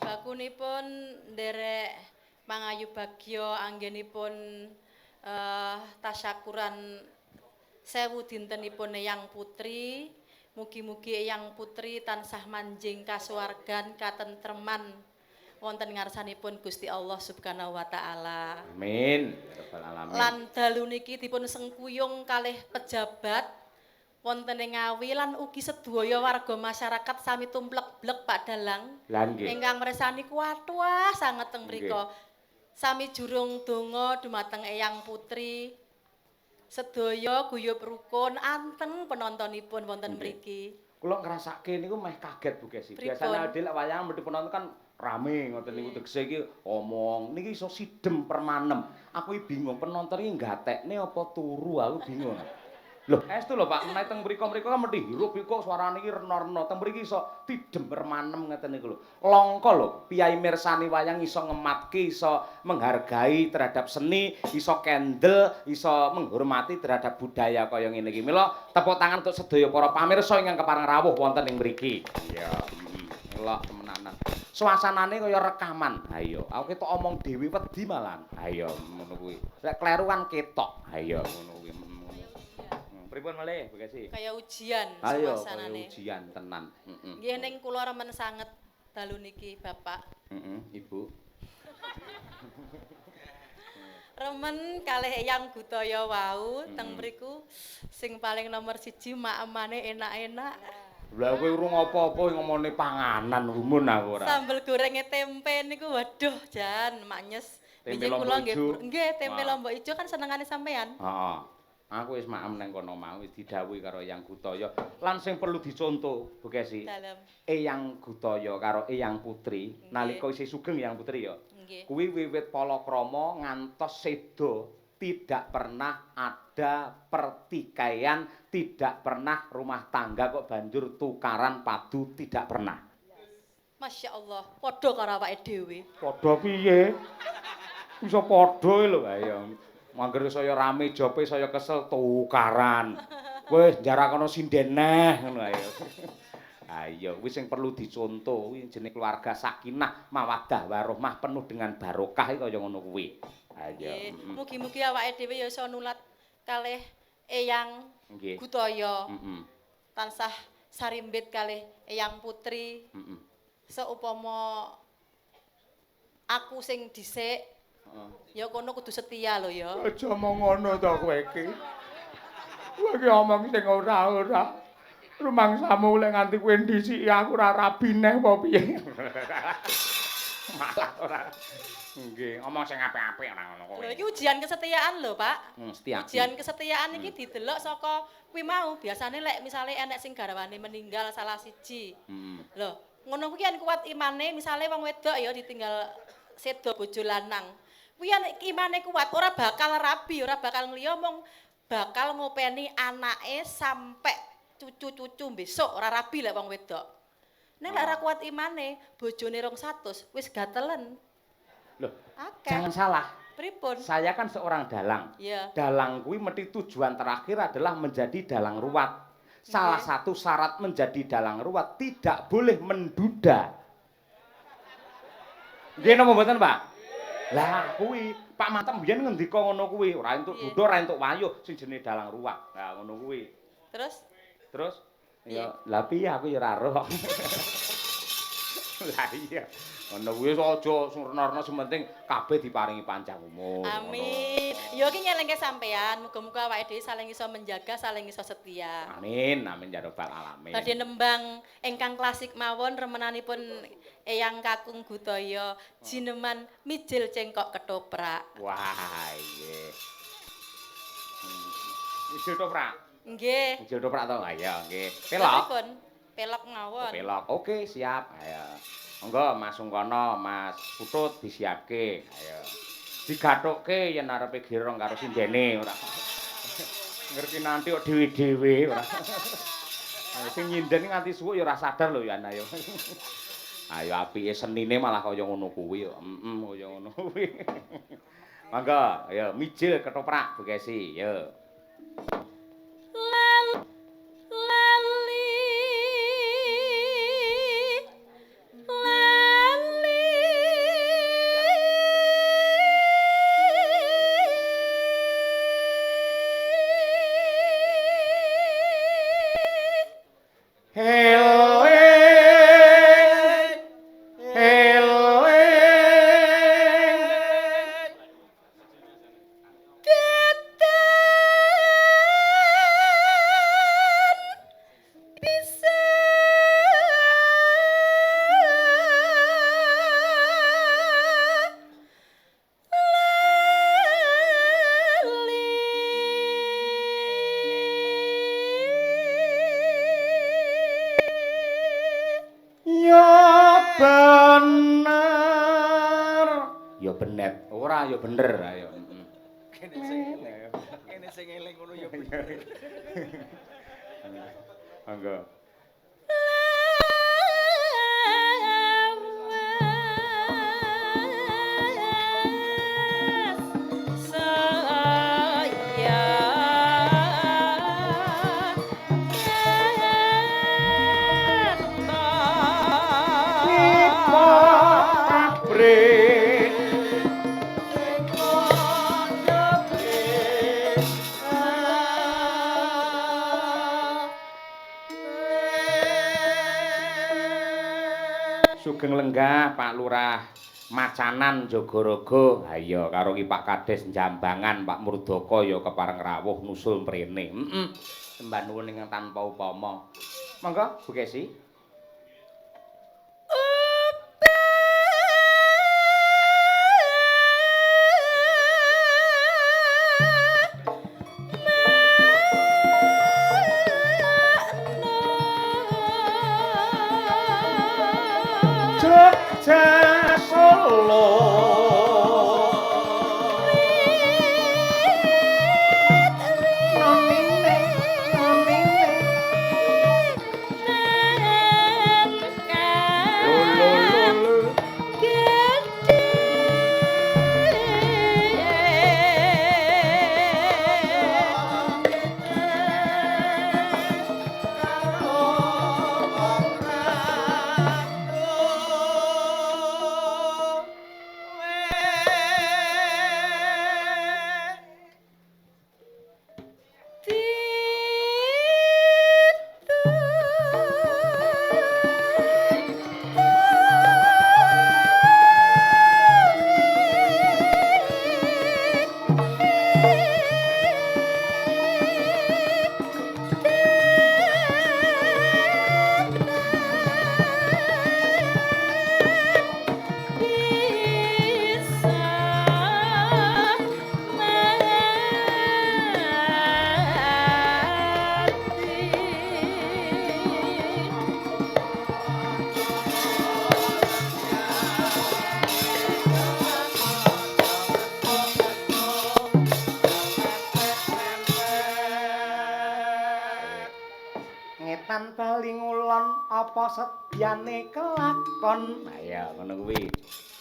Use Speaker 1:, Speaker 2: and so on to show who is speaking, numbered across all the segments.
Speaker 1: Bakunipun nderek mangayu bagya anggenipun tasyakuran 1000 dintenipun Eyang Putri. Mugi-mugi Eyang Putri tansah manjing kasuwargan katentreman wonten ngarsanipun Gusti Allah Subhanahu wa taala.
Speaker 2: Amin. Ya rabbal alamin.
Speaker 1: Lan dalu niki dipun sengkuyung kalih pejabat wonten ing Ngawi lan ugi sedaya warga masyarakat sami tumplek-blek Pak Dalang.
Speaker 2: Lah nggih.
Speaker 1: Ingkang mirsani kuwatuh sanget teng mriku. Sami jurung donga dumateng Eyang Putri. Sedaya guyub rukun anteng penontonipun wonten mriki.
Speaker 2: Kula ngrasake niku meh kaget Bu Gesi.
Speaker 1: Pripun?
Speaker 2: Biasane ade lek wayang mesti penonton kan rame ngoten niku tegese iki omong. Niki iso sidhem permanem. Aku iki bingung penonton iki gatekne apa turu aku bingung. Loh, estu lho Pak, menawi teng mriko-mriko kan mesti hirup iku suarane iki rena-rena. Teng mriki iso tidhem permanem ngeten niku lho. Langka lho, piyai mirsani wayang iso ngematke, iso menghargai terhadap seni, iso kendel, iso menghormati terhadap budaya kaya ngene iki. Mila tepuk tangan untuk sedaya para pamirsa ingkang kepareng rawuh wonten ing mriki. Iya, elok temenanan. Suasanane kaya rekaman. Ha iya, aku ketok omong dhewe wedi malan. Ha iya, ngono kuwi. Lek kleru kan ketok. Ha iya, ngono kuwi. Pripun malih, Bu Gesi?
Speaker 1: Kaya ujian
Speaker 2: Ayo,
Speaker 1: suasanane.
Speaker 2: kaya ujian tenan.
Speaker 1: Nggih ning kula remen sanget dalu niki, Bapak.
Speaker 2: Ibu.
Speaker 1: Remen kalih Eyang Gutaya wau teng mriku sing paling nomor 1 maemane enak-enak.
Speaker 2: Lah kowe urung apa-apa ngomongne panganan umun aku ora.
Speaker 1: Sambel gorenge tempe niku waduh jan maknyes.
Speaker 2: Tempe
Speaker 1: Biyen kula
Speaker 2: lombok ijo.
Speaker 1: nggih tempe lombok ijo kan senengane sampean.
Speaker 2: Heeh. Aku wis maem nang kono mau wis didhawuhi karo Eyang Gutaya. Lan sing perlu dicontoh, Bu Gesi.
Speaker 1: Dalem.
Speaker 2: Eyang Gutaya karo Eyang Putri nalika isih sugeng Eyang Putri ya.
Speaker 1: Nggih.
Speaker 2: Kuwi wiwit palakrama ngantos seda tidak pernah ada pertikaian, tidak pernah rumah tangga kok banjur tukaran padu tidak pernah.
Speaker 1: Masya Allah, padha karo awake dhewe.
Speaker 2: Padha piye? Bisa padha lho ayo. Mangger saya rame jope saya kesel tukaran. Wis jarakono sinden neh ngono ayo. Ayo kuwi sing perlu dicontoh kuwi jenenge keluarga sakinah mawaddah warahmah penuh dengan barokah kaya ngono kuwi. Ayo.
Speaker 1: Mugi-mugi awake dhewe ya iso nulat kalih Eyang Gutaya. Tansah sarimbit kalih Eyang Putri. Seupama aku sing dhisik ya kono kudu setia lho ya.
Speaker 2: Aja omong ngono to kowe iki. Kowe iki omong sing ora-ora. Rumangsamu lek nganti kowe ndhisiki aku ora rabi neh apa piye. Malah ora. Nggih, omong sing apik-apik ora ngono kowe.
Speaker 1: Lho iki ujian kesetiaan lho, Pak.
Speaker 2: Setia.
Speaker 1: Ujian kesetiaan iki didelok saka kuwi mau. Biasane lek misale enek sing garwane meninggal salah siji. Lho, ngono kuwi kan kuat imane, misale wong wedok ya ditinggal sedo bojo lanang. Kuwi nek imane kuat ora bakal rabi, ora bakal ngliya mung bakal ngopeni anake sampe cucu-cucu besok ora rabi lek wong wedok. Nek lek ora kuat imane, bojone 200 wis gatelen.
Speaker 2: Loh,
Speaker 1: Akeh.
Speaker 2: jangan salah.
Speaker 1: Pripun?
Speaker 2: Saya kan seorang dalang.
Speaker 1: Iya.
Speaker 2: Dalang kuwi mesti tujuan terakhir adalah menjadi dalang ruwat. Salah satu syarat menjadi dalang ruwat tidak boleh menduda. Nggih napa mboten, Pak? Lah kuwi Pak Mantem biyen ngendika ngono kuwi, ora entuk duda, ora entuk wayuh sing jenenge dalang ruwat. Lah ngono kuwi. Terus ya lah piye aku ya ora roh. Lah iya. Ngono kuwi aja surnarna sementing kabeh diparingi panjang umur.
Speaker 1: Amin. Ya iki nyelengke sampean, muga-muga awake dhewe saling iso menjaga, saling iso setia.
Speaker 2: Amin, amin ya rabbal alamin.
Speaker 1: Badhe nembang ingkang klasik mawon remenanipun Eyang Kakung Gutaya jineman mijil cengkok ketoprak.
Speaker 2: Wah, iya. Mijil ketoprak.
Speaker 1: Nggih.
Speaker 2: Mijil ketoprak to? Ayo, nggih. Pelok.
Speaker 1: Pripun? Pelok mawon.
Speaker 2: Pelok. Oke, siap. Ayo. Monggo Mas Sungkono, Mas Putut disiapke. Ayo. Digathukke yen arepe girong karo sindene ora. Ngerti nanti kok dhewe-dhewe ora. Sing nyinden nganti suwuk ya ora sadar lho ya ayo. Ayo apike senine malah kaya ngono kuwi yo. Kaya ngono kuwi. Monggo, ayo mijil ketoprak Bu Gesi, yo.
Speaker 1: Lali
Speaker 2: benet. Ora ya bener ayo.
Speaker 3: Kene sing eling ngono ya bener.
Speaker 2: Monggo. Sugeng lenggah Pak Lurah Macanan Jogorogo. Ha iya karo Ki Pak Kades Jambangan Pak Murdaka ya kepareng rawuh nusul mrene. Sembah nuwun ingkang tanpa upama. Monggo Bu Kesi. Jogja Solo Ngetan bali ngulon apa sedyane kelakon. Nah ya ngono kuwi.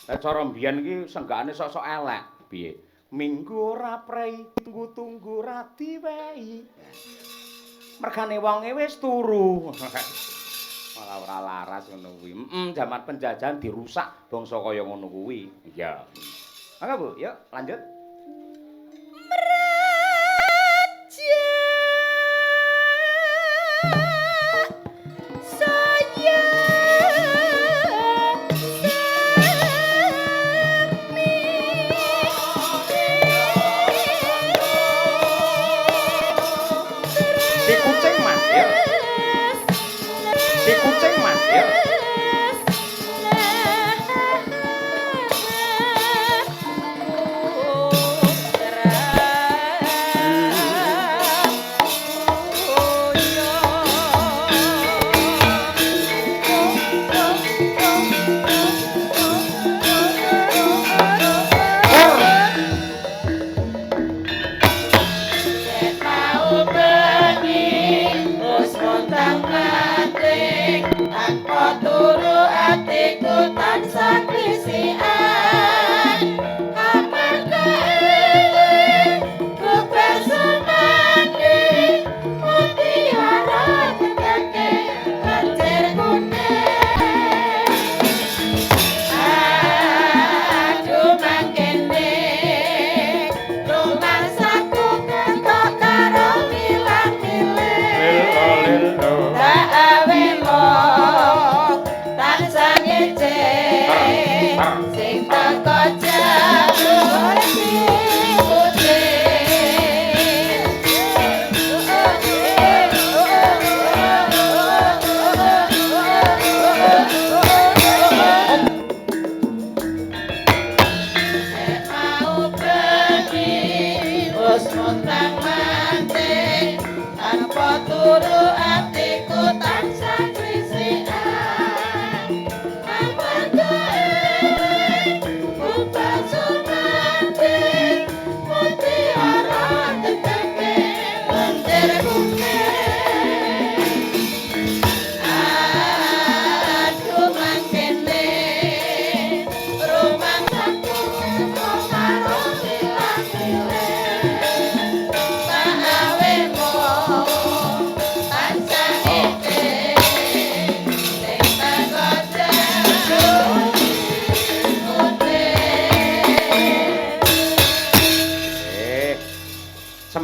Speaker 2: Lah cara mbiyen iki senggakane sok-sok elek. Piye? Minggu ora prei, tunggu-tunggu ra diwehi. Mergane wonge wis turu. Malah ora laras ngono kuwi. Jaman penjajahan dirusak bangsa kaya ngono kuwi. Iya. Mangga Bu, yuk lanjut.
Speaker 4: Sing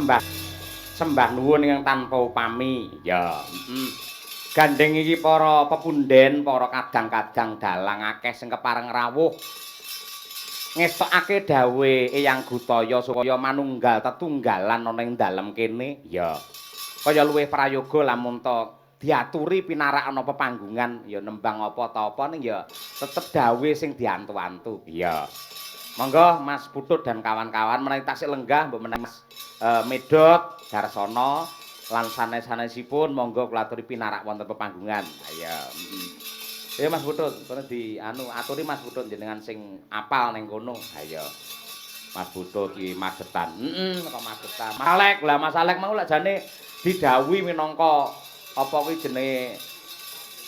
Speaker 2: sembah sembah nuwun ingkang tanpa upami. Ya, Gandeng iki para pepunden, para kadang-kadang dalang akeh sing kepareng rawuh. Ngestokake dawuh Eyang Gutaya supaya manunggal tetunggalan ana ing dalem kene. Ya. Kaya luwih prayoga lamun to diaturi pinarak ana pepanggungan ya nembang apa ta apa ning ya tetep dawuh sing diantu-antu. Ya. Monggo Mas Putut dan kawan-kawan menawi tasih lenggah mbok menawi Mas Medot, Darsono lan sanes-sanesipun monggo kula aturi pinarak wonten pepanggungan. Ayo. Ya Mas Putut, kono di aturi Mas Putut jenengan sing apal ning kono. Ayo. Mas Putut iki Magetan. Kok Magetan. Mas Alek, lah Mas Alek mau lek jane didhawuhi minangka apa kuwi jenenge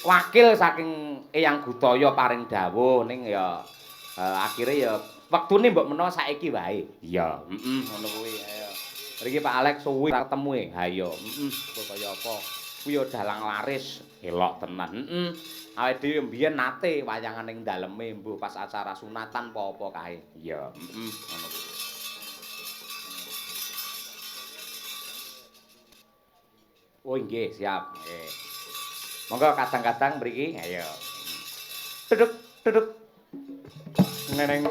Speaker 2: wakil saking Eyang Gutaya paring dawuh ning ya akhire ya wektune mbok menawa saiki wae. Iya, ngono kuwi. Ayo. Mriki Pak Alek suwi ketemu e. Ha iya, kaya apa? Kuwi ya dalang laris, elok tenan. Awake dhewe mbiyen nate wayangan ning daleme mbuh pas acara sunatan apa-apa kae. Iya, ngono kuwi. Oh nggih, siap. Nggih. Monggo kadang-kadang mriki. Ayo. Duduk, duduk. Neneng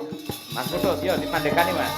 Speaker 2: Mas Putut, yo dipandekani Mas.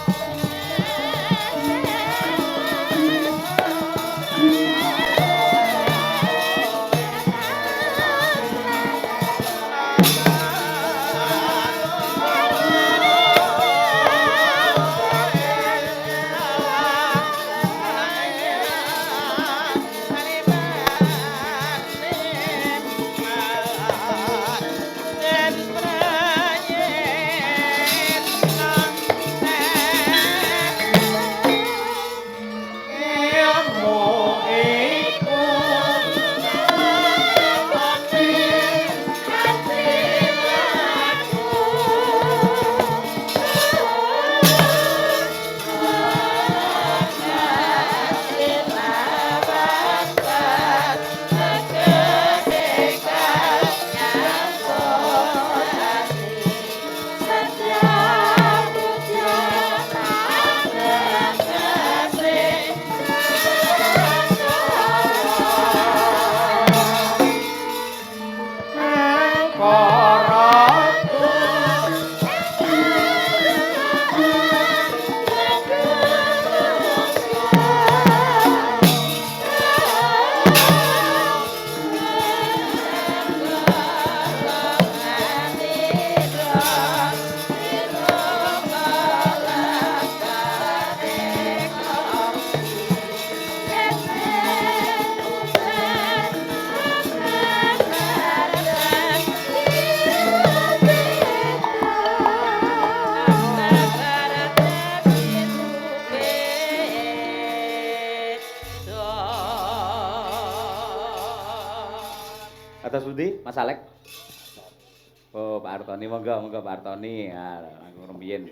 Speaker 2: Atas pundi Mas Alek? Oh, Pak Artoni monggo Pak Artoni. Ya, aku rembiyen.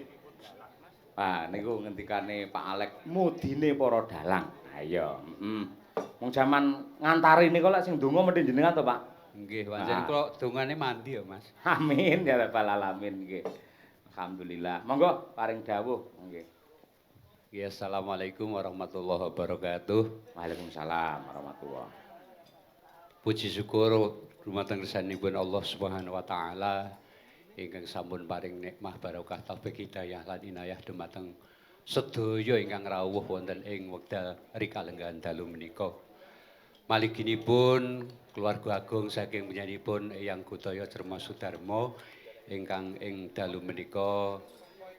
Speaker 2: Ah, niku ngendikane Pak Alek mudine para dalang. Ha iya, Wong jaman ngantari niku lek sing donga mendhi jenengan to, Pak?
Speaker 4: Nggih, pancen kula dongane mandi ya, Mas.
Speaker 2: Amin ya rabbal alamin nggih. Alhamdulillah. Monggo paring dawuh nggih.
Speaker 4: Ya, assalamualaikum warahmatullahi wabarakatuh.
Speaker 2: Waalaikumsalam warahmatullahi.
Speaker 4: Puji syukur dumateng kersanipun Allah Subhanahu wa taala ingkang sampun paring nikmah barokah taufik hidayah lan inayah dumateng sedaya ingkang rawuh wonten ing wekdal rikalenggan dalu menika. Maliginipun keluarga agung saking penyanipun Eyang Gutaya Cerma Sudarmo ingkang ing dalu menika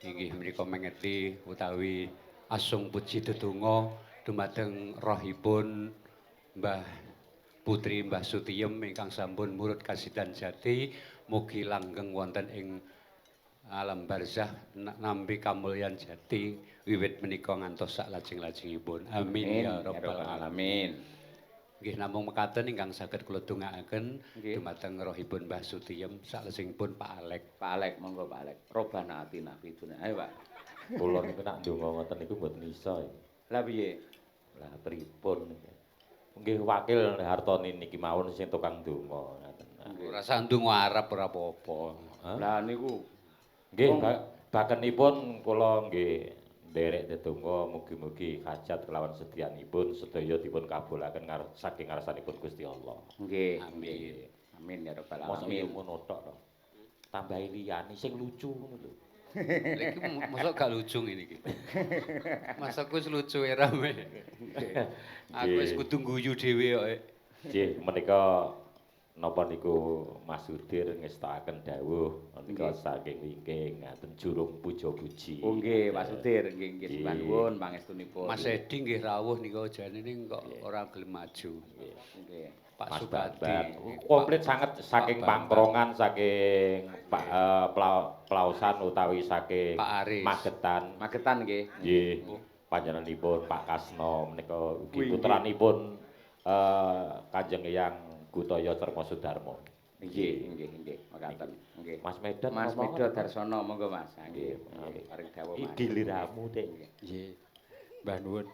Speaker 4: inggih menika mengeti utawi asung puji dedonga dumateng rohipun Mbah Putri Mbah Sutiem ingkang sampun murut kasidan jati mugi langgeng wonten ing alam barzah nampi kamulyan jati wiwit menika ngantos sak lajeng-lajengipun. Amin ya rabbal alamin. Nggih namung mekaten ingkang saged kula dongaaken dumateng rohipun Mbah Sutiem salajengipun Pak Alek.
Speaker 2: Pak Alek monggo Pak Alek. Robana atina fiduna. Ayo Pak.
Speaker 5: Kula niku nak ndonga ngoten niku mboten iso.
Speaker 2: Lah piye?
Speaker 5: Lah pripun niki? Nggih wakil Hartoni niki mawon sing tukang donga ngoten.
Speaker 4: Ora sandunga Arab ora apa-apa.
Speaker 2: Lah niku
Speaker 5: Nggih bakenipun kula nggih Derek tetungga mugi-mugi hajat kelawan sedyanipun sedaya dipun kabulaken saking ngarsanipun Gusti Allah.
Speaker 2: Nggih.
Speaker 5: Amin.
Speaker 2: Amin ya rabbal
Speaker 5: Mosok
Speaker 2: alamin.
Speaker 5: ngono tok to. Tambahi liyane sing lucu ngono lho.
Speaker 4: Iki mosok gak lucu ngene iki. Masakku wis lucu rame. Aku wis kudu guyu dhewe kok.
Speaker 5: Nggih, menika napa niku Mas Sudir ngestakaken dawuh menika saking wingking ngaten jurung puja-puji.
Speaker 2: Oh nggih, Pak Sudir, nggih sembah nuwun pangestunipun.
Speaker 4: Mas Edi nggih rawuh nika jane ning kok ora gelem maju.
Speaker 2: Nggih.
Speaker 4: Pak
Speaker 5: Mas
Speaker 4: Sukadi.
Speaker 5: Bambang. Komplit sanget saking pangkrongan, saking Plausan utawi saking
Speaker 4: Pak Aris.
Speaker 5: Magetan.
Speaker 2: Magetan nggih.
Speaker 5: Nggih. Panjenenganipun Pak Kasno menika ugi
Speaker 2: Wih,
Speaker 5: putranipun Kanjeng Eyang Gutaya Cermosudarmo.
Speaker 2: Nggih, nggih, makaten. Nggih.
Speaker 5: Mas Medan
Speaker 2: Mas
Speaker 5: ngomong
Speaker 2: Medo
Speaker 5: apa?
Speaker 2: Darsono monggo Mas. Nggih.
Speaker 5: Nggih.
Speaker 2: Paring dawuh
Speaker 5: Iki
Speaker 2: Mas.
Speaker 5: giliramu, Dik.
Speaker 6: Nggih. Mbah nuwun.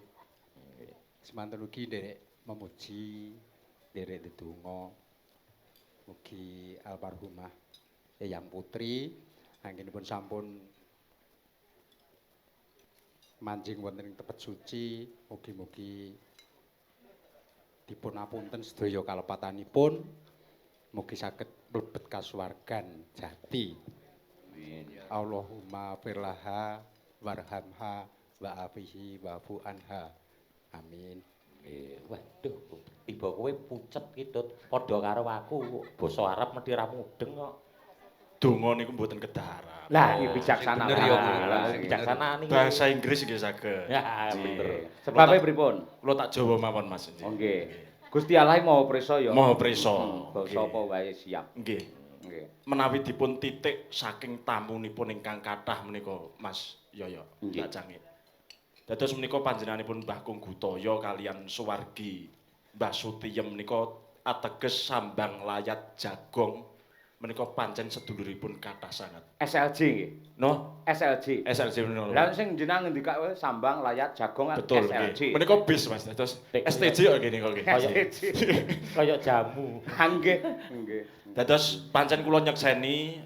Speaker 6: Semanten ugi nderek memuji, nderek ndedonga. Mugi almarhumah Eyang Putri anggenipun sampun manjing wonten ing tepet suci, mugi-mugi dipun apunten sedaya kalepatanipun. Mugi saged mlebet kasuwargan jati.
Speaker 2: Amin.
Speaker 6: Allahumma firlaha warhamha wa afihi wa fu anha. Amin.
Speaker 5: Waduh, tiba kowe pucet gitu, padha karo aku. Basa Arab mesti ra mudeng kok.
Speaker 3: Donga niku mboten kedaharan.
Speaker 2: Lah, iki bijaksana.
Speaker 4: Bener ya,
Speaker 2: Lah,
Speaker 4: Bu.
Speaker 2: lah,
Speaker 5: Bijaksanaan iki.
Speaker 3: Bahasa Inggris nggih saged.
Speaker 5: Ya,
Speaker 3: Nggih.
Speaker 5: bener.
Speaker 2: Sebabe pripun?
Speaker 3: Kula tak Jawa mawon Mas.
Speaker 2: Oh nggih. Gusti Allah mau prisa ya.
Speaker 3: Maha prisa.
Speaker 2: Bangsa
Speaker 3: Nggih.
Speaker 2: apa wae siap.
Speaker 3: Nggih.
Speaker 2: Nggih.
Speaker 3: Menawi dipun titik saking tamunipun ingkang kathah menika Mas Yoyo
Speaker 2: Nggih.
Speaker 3: Kacange. Dados menika panjenenganipun Mbah Kung Gutaya kalian Suwargi Mbah Sutiem menika ateges sambang layat jagong menika pancen seduluripun kathah sanget.
Speaker 2: SLJ nggih.
Speaker 3: No,
Speaker 2: SLJ.
Speaker 3: SLJ menika.
Speaker 2: Lah sing jenengan ngendika wae sambang layat jagung kan
Speaker 3: Betul
Speaker 2: SLJ.
Speaker 3: nggih. Menika bis Mas. Dados STJ kok ngene kok nggih.
Speaker 2: SLJ.
Speaker 5: Kaya jamu.
Speaker 2: Nggih. Nggih.
Speaker 3: Dados pancen kula nyekseni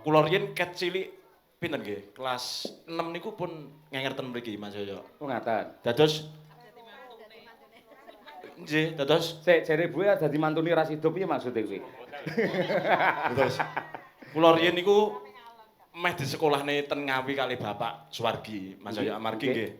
Speaker 3: kula riyen ket cilik pinten nggih? Kelas 6 niku pun ngengerten mriki Mas Yoyo.
Speaker 2: Oh ngaten.
Speaker 3: Dados nggih, dados
Speaker 2: Sik jare buwe dadi mantune Rasido piye maksude kuwi?
Speaker 3: dados kula riyen niku meh di sekolahne ten Ngawi kali Bapak Suwargi Mas Yoyo amargi
Speaker 2: Nggih.
Speaker 3: nggih.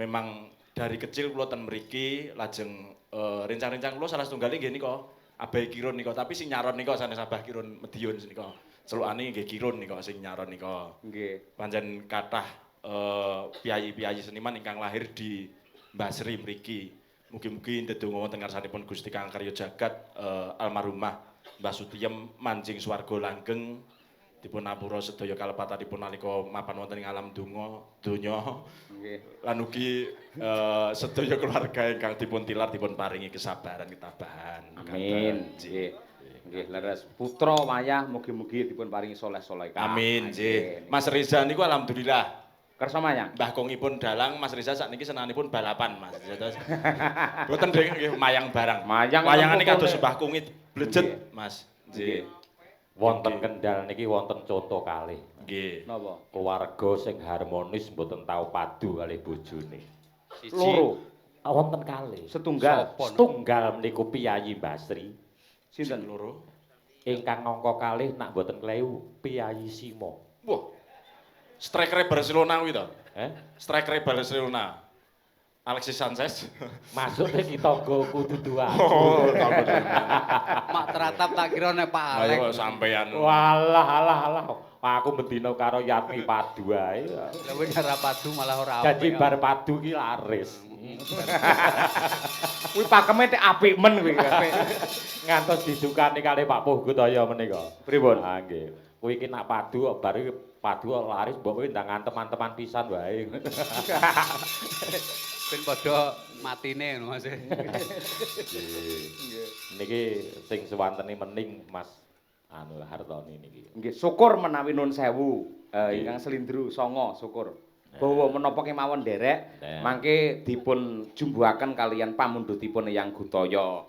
Speaker 3: Memang dari kecil kula ten mriki lajeng rencang-rencang kula salah setunggal nggih nika Abai Kirun nika, tapi sing nyaron nika sanes Abah Kirun Medion nika. Celukane nggih Kirun nika sing nyaron nika.
Speaker 2: Nggih.
Speaker 3: Pancen kathah piyayi-piyayi seniman ingkang lahir di Mbasri mriki. Mugi-mugi ndedonga wonten ngarsanipun Gusti Kang Karya Jagat almarhumah Mbah Sutiem manjing swarga langgeng dipun apura sedaya kalepatanipun nalika mapan wonten ing alam donya
Speaker 2: Nggih.
Speaker 3: lan ugi sedaya keluarga ingkang dipun tilar dipun paringi kesabaran ketabahan.
Speaker 2: Amin. Nggih. Nggih, leres putra wayah mugi-mugi dipun paringi saleh-saleh.
Speaker 3: Amin, nggih. Mas Reza niku alhamdulillah
Speaker 2: Kersa mayang.
Speaker 3: Mbah Kongipun dalang, Mas Reza sakniki senanipun balapan, Mas. Terus mboten nggih mayang barang.
Speaker 2: Mayang
Speaker 3: Wayangane
Speaker 2: nang
Speaker 3: kados
Speaker 2: pokone.
Speaker 3: Mbah Kungit blejet,
Speaker 2: Nggih.
Speaker 3: Mas.
Speaker 2: Nggih.
Speaker 5: Wonten Kendal niki wonten conto kalih.
Speaker 3: Nggih.
Speaker 2: Napa?
Speaker 5: Keluarga sing harmonis mboten tau padu kalih bojone.
Speaker 2: Loro.
Speaker 5: Wonten kalih.
Speaker 2: Setunggal.
Speaker 5: Setunggal meniku Piyayi Basri.
Speaker 2: Sinten?
Speaker 3: Loro.
Speaker 5: Ingkang angka kalih nak mboten klewu Piyayi Simo.
Speaker 3: Wah. Striker Barcelona kuwi to. Striker Barcelona. Alexis Sanchez.
Speaker 5: Masuk ning tangga kudu dua.
Speaker 3: Oh, takut.
Speaker 4: Mak teratap tak kira nek Pak Alek.
Speaker 3: Ayo sampean.
Speaker 5: Walah alah. Aku bendina karo Yatmi padu ae.
Speaker 4: Lah wis ora padu malah ora
Speaker 5: Jadi
Speaker 4: apik.
Speaker 5: bar padu ki laris.
Speaker 2: Kuwi pakeme tek apik men kuwi.
Speaker 5: Ngantos didukani kali Pak Puh Gutaya menika.
Speaker 2: Pripun?
Speaker 5: Ah nggih. Kuwi ki nak padu bar iki padu laris mbok kowe ndang antem-anteman pisan wae.
Speaker 4: Ben padha matine ngono Mas.
Speaker 5: Niki sing sewantene mening Mas Hartoni niki.
Speaker 2: Nggih, syukur menawi nun sewu. Ingkang Slindru songo syukur. Bawa menapa kemawon derek, mangke dipun jumbuhaken kalian pamundhutipun Eyang Gutaya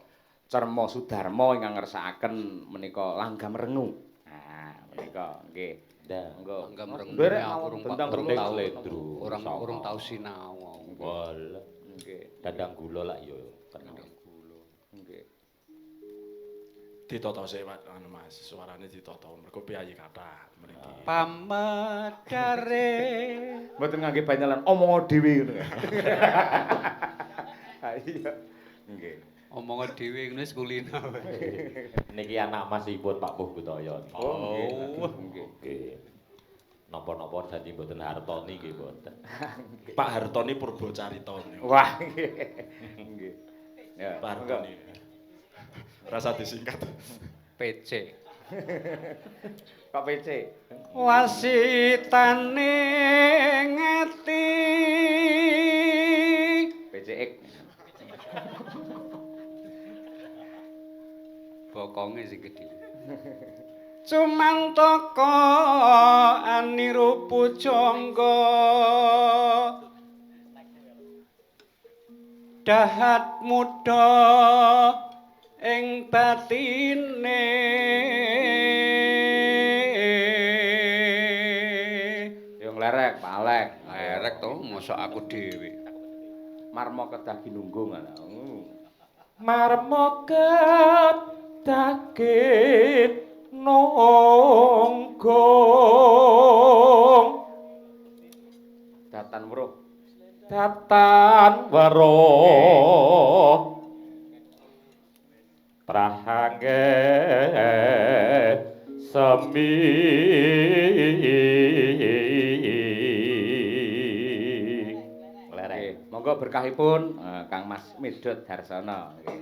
Speaker 2: Cermosudarmo ingkang ngersakaken menika langgam rengu. Nah, menika nggih.
Speaker 5: Dah.
Speaker 2: Monggo.
Speaker 4: Mangga mreng
Speaker 2: Derek
Speaker 4: aku
Speaker 2: mawon
Speaker 4: urung
Speaker 2: dendang
Speaker 5: penting
Speaker 2: kula tau.
Speaker 5: Lendru.
Speaker 4: urung tau sinau.
Speaker 5: Wol.
Speaker 2: Nggih.
Speaker 5: Dadang gula lak yo kenal.
Speaker 2: Nggih.
Speaker 3: Ditata sik anu Mas, suarane ditata mergo piyayi kathah mriki.
Speaker 4: Pamedare
Speaker 2: Mboten ngangge banyalan omong dhewe ngono. Ha iya. Nggih.
Speaker 4: omongan dhewe ngene wis kulino.
Speaker 5: Niki anak masipun Pak Puh Gutaya.
Speaker 2: Oh, nggih.
Speaker 5: Nggih. Napa-napa janji mboten hartoni nggih mboten.
Speaker 3: Pak Hartoni Purba Carita.
Speaker 2: Wah, nggih. Nggih. Ya,
Speaker 3: Pak
Speaker 2: monggo.
Speaker 3: Hartoni. Rasa disingkat.
Speaker 4: PC.
Speaker 2: Pak PC.
Speaker 4: Wasitane ngati
Speaker 2: PCX.
Speaker 4: bokonge sing gedhe. Cumantaka aniru pujangga dahat muda ing batine
Speaker 2: Yo nglerek, Pak Alek.
Speaker 4: lerek to mosok aku dhewe.
Speaker 2: Marmo kedah ginunggung ana.
Speaker 5: Marmoket takit nonggong
Speaker 2: Datan weruh.
Speaker 5: datan weruh trahange semi
Speaker 2: Nggih, monggo berkahipun Kang Mas Medhot Darsono. Nggih.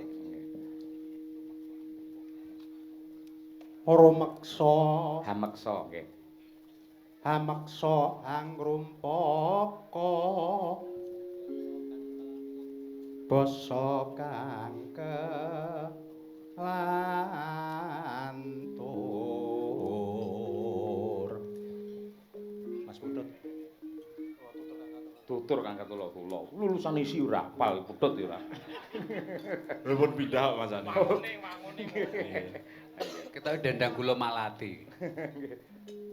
Speaker 6: Rumeksa
Speaker 2: Hameksa nggih.
Speaker 6: hameksa angrumpaka basa kang kelantur. Mas Putut.
Speaker 2: Tutur Kang Ketula kula. Lulusan isi ora apal, putut ya ora.
Speaker 3: Repot pindah Mas Ani.
Speaker 4: Kita dendang kula malati.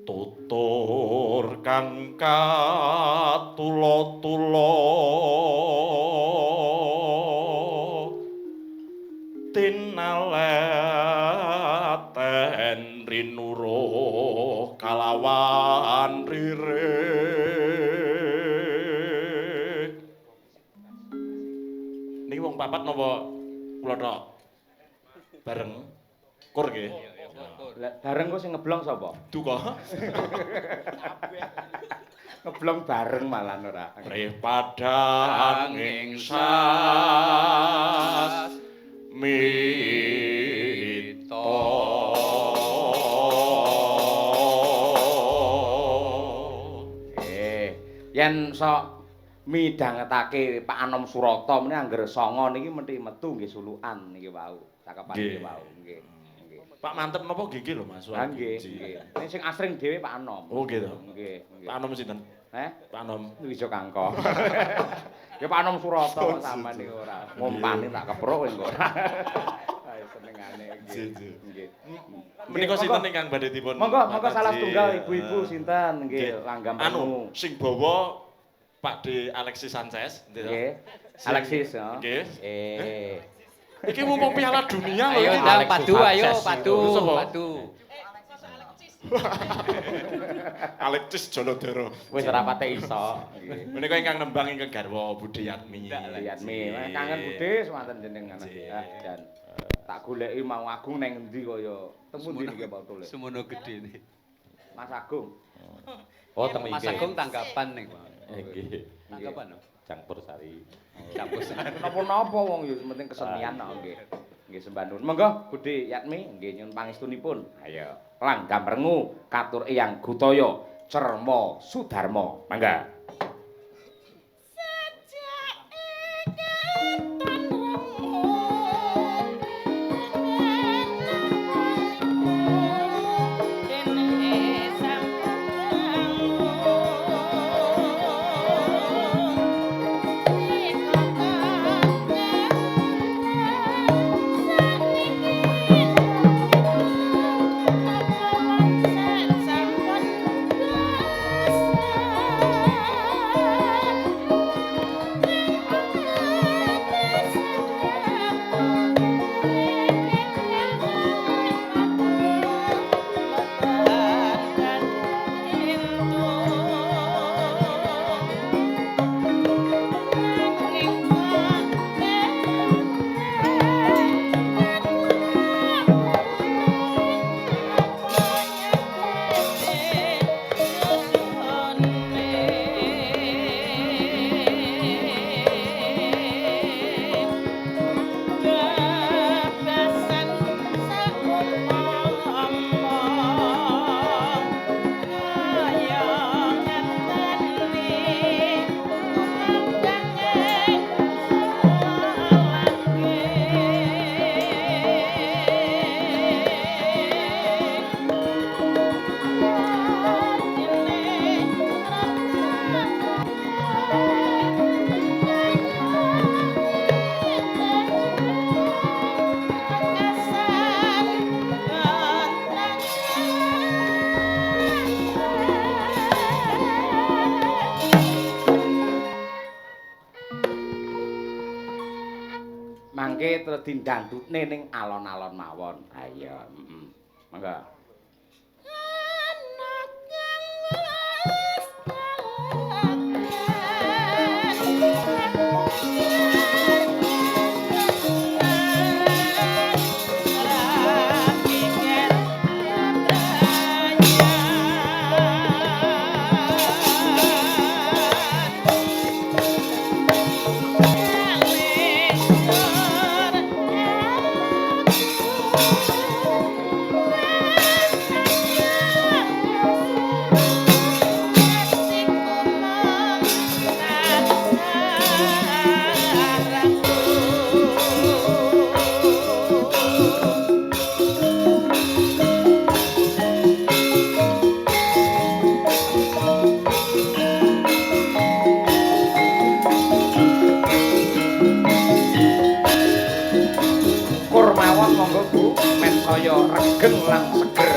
Speaker 3: Tutur kang katula-tula tinalaten rinuruh kalawan ririk. Niki wong papat napa kula tok? Bareng kur nggih.
Speaker 2: Lah bareng kok sing ngeblong sapa?
Speaker 3: Duka.
Speaker 2: Ngeblong bareng malah ora.
Speaker 3: Reh padang ing sas mito.
Speaker 2: Yen sok midhangetake Pak Anom Surata meneh angger songo niki mesti metu nggih sulukan niki wau. Cakepan niki wau nggih. Nggih.
Speaker 3: Pak mantep napa nggih lho Mas?
Speaker 2: Ah nggih, nggih. Ning sing asring dhewe Pak Anom.
Speaker 3: Oh nggih to.
Speaker 2: Nggih, nggih.
Speaker 3: Pak Anom sinten? Pak Anom.
Speaker 2: Wijo Kangkong. Ya Pak Anom Surata kok sampean niku ora ngompani tak kepruk engko ora. Ayo senengane nggih. Nggih.
Speaker 3: Menika sinten ingkang badhe dipun?
Speaker 2: Monggo salah setunggal ibu-ibu sinten nggih langgam
Speaker 3: Anu sing bawa Pak D Alexis Sanchez,
Speaker 2: nggih. Alexis ya.
Speaker 3: Nggih.
Speaker 5: Eh,
Speaker 3: Iki mumpung Piala Dunia lho
Speaker 4: Ayo
Speaker 3: iki.
Speaker 4: ndang
Speaker 5: Alexis
Speaker 4: padu ayo
Speaker 5: Sanchez
Speaker 4: padu
Speaker 3: itu. Sapa?
Speaker 4: padu.
Speaker 3: Alexis Jolodoro.
Speaker 5: wis ora pate iso.
Speaker 3: Menika ingkang nembang ingkang garwa Budhe Yatmi.
Speaker 2: Yatmi, kangen Budhe semanten jenengan. Dan tak goleki mau Agung nang endi kaya temu ndi niki Pak Tulis.
Speaker 4: Semono gedene.
Speaker 2: Mas Agung.
Speaker 5: Oh, teng
Speaker 4: Mas
Speaker 5: iki.
Speaker 4: Agung tanggapan ning.
Speaker 5: Nggih.
Speaker 4: Tanggapan no?
Speaker 5: Campur sari.
Speaker 4: Campus.
Speaker 2: Napa-napa wong ya penting kesenian kok nggih. Nggih sembah nuwun. Monggo Budhe Yatmi nggih nyuwun pangestunipun. Ayo langgam rengu katur Eyang Gutaya Cerma Sudarma. Mangga.
Speaker 7: Thank you.
Speaker 2: mangke terus dindangdutne ning alon-alon mawon. Ha iya, Mangga. Kurmawon monggo Bu, men saya regeng lan seger.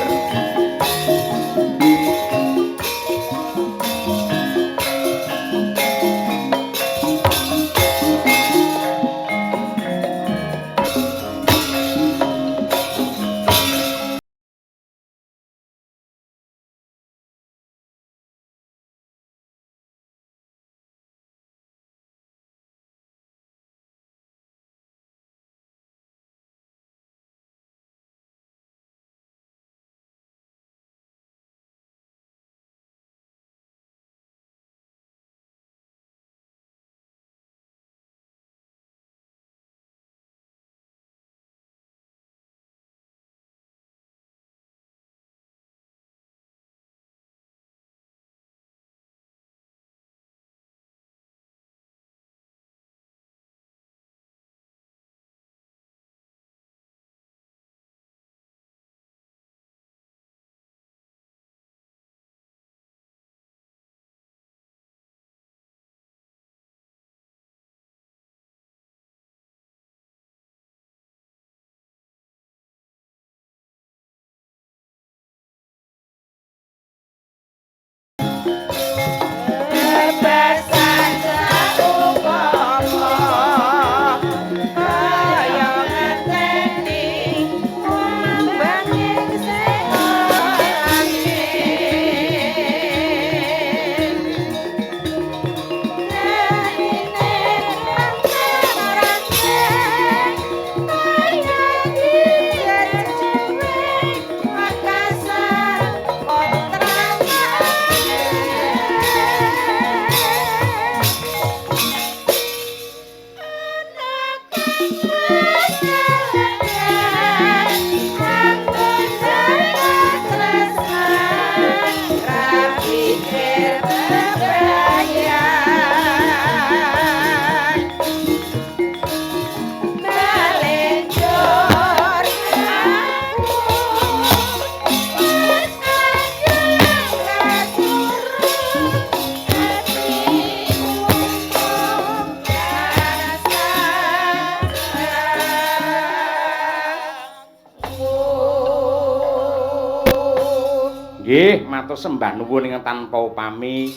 Speaker 2: Nggih, matur sembah nuwun ingkang tanpa upami.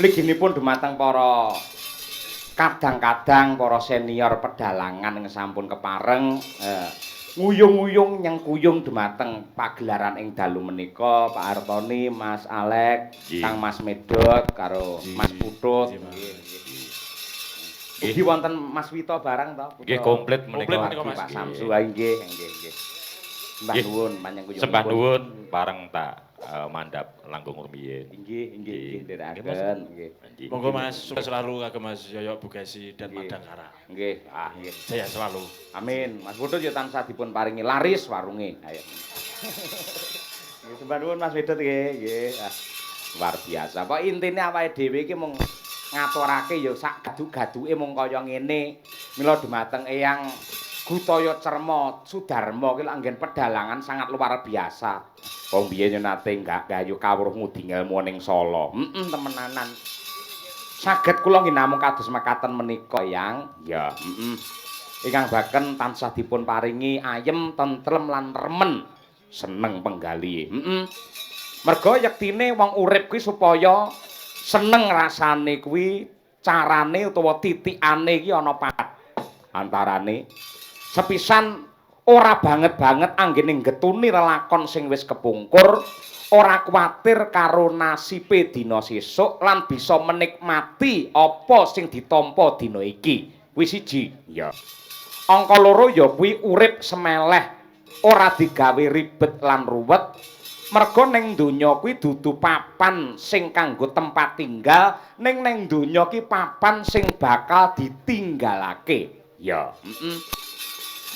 Speaker 2: Mliginipun dumateng para kadang-kadang para senior pedalangan yang sampun kepareng nguyung-nguyung nyengkuyung dumateng pagelaran ing dalu menika Pak Artoni, Mas Alek, Kang Mas Medot karo Mas Putut. Nggih wonten Mas Wito barang to?
Speaker 5: Nggih komplit menika
Speaker 2: Pak Samsu. Ha nggih, nggih. Sembah nuwun panjenengan.
Speaker 5: Sembah nuwun pareng tak mandhap langkung rumiyin.
Speaker 2: Nggih, ndherekaken. Nggih.
Speaker 3: Monggo Mas sukses selalu kagem Mas Yoyo Bugesi dan Madangkara.
Speaker 2: Nggih, nggih.
Speaker 3: Jaya selalu.
Speaker 2: Amin. Mas Putut ya tansah dipun paringi laris warunge. Ayo. Nggih, sembah nuwun Mas Wedot nggih. Luar biasa. Kok intine awake dhewe iki mung ngaturake ya sak gadu-gaduke mung kaya ngene. Mila dumateng Eyang Gutaya Cerma Sudarma ki anggen pedalangan sangat luar biasa. Wong biyen yo nate gayu kawruh ngudi ngelmu ning Solo. Temenanan. Saged kula nggih namung kados mekaten menika, Yang. Ya, Ingkang baken tansah dipun paringi ayem, tentrem lan remen. Seneng penggali. Merga yektine wong urip kuwi supaya seneng rasane kuwi carane utawa titikane iki ana pat antarane Sepisan ora banget-banget anggene getuni lelakon sing wis kepungkur, ora kuwatir karo nasibe dina sesuk lan bisa menikmati apa sing ditampa dina iki. Kuwi siji. Ya. Angka loro ya kuwi urip semeleh, ora digawe ribet lan ruwet. Merga ning donya kuwi dudu papan sing kanggo tempat tinggal, ning donya ki papan sing bakal ditinggalake. Ya,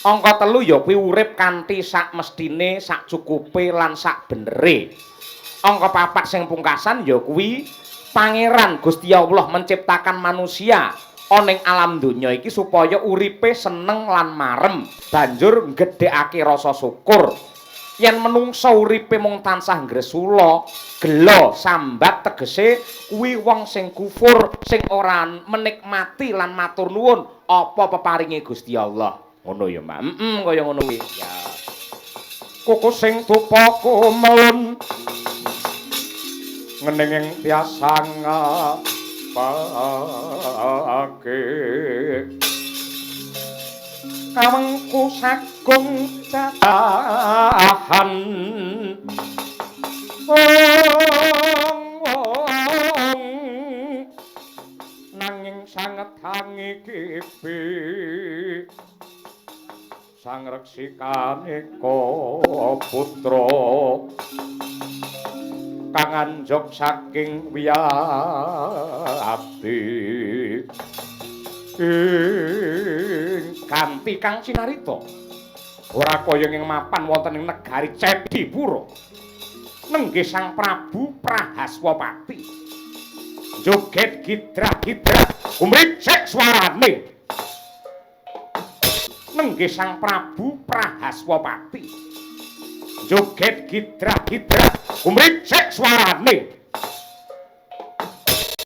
Speaker 2: Angka 3 ya kuwi urip kanthi sak mestine, sak cukupe lan sak benere. Angka 4 sing pungkasan ya kuwi Pangeran Gusti Allah menciptakan manusia ana ing alam donya iki supaya uripe seneng lan marem, banjur nggedhekake rasa syukur. Yen menungsa uripe mung tansah ngresula, gelo sambat tegese kuwi wong sing kufur, sing ora menikmati lan matur nuwun apa peparinge Gusti Allah. Ngono ya, Mbak. Kaya ngono kuwi. Ya. Kuku sing tupa kumelun ngeneng tiasang pake kawengku sagung dadahan nanging sanget tangi kipi sang reksikane putra kang anjok saking wiyati kanthi kang sinarita ora kaya ing mapan wonten ing negari Cedipura nenggih Sang Prabu Prahaswapati joget gidra-gidra umricek swarane nenggih Sang Prabu Prahaswapati joget gidra-gidra umricek swarane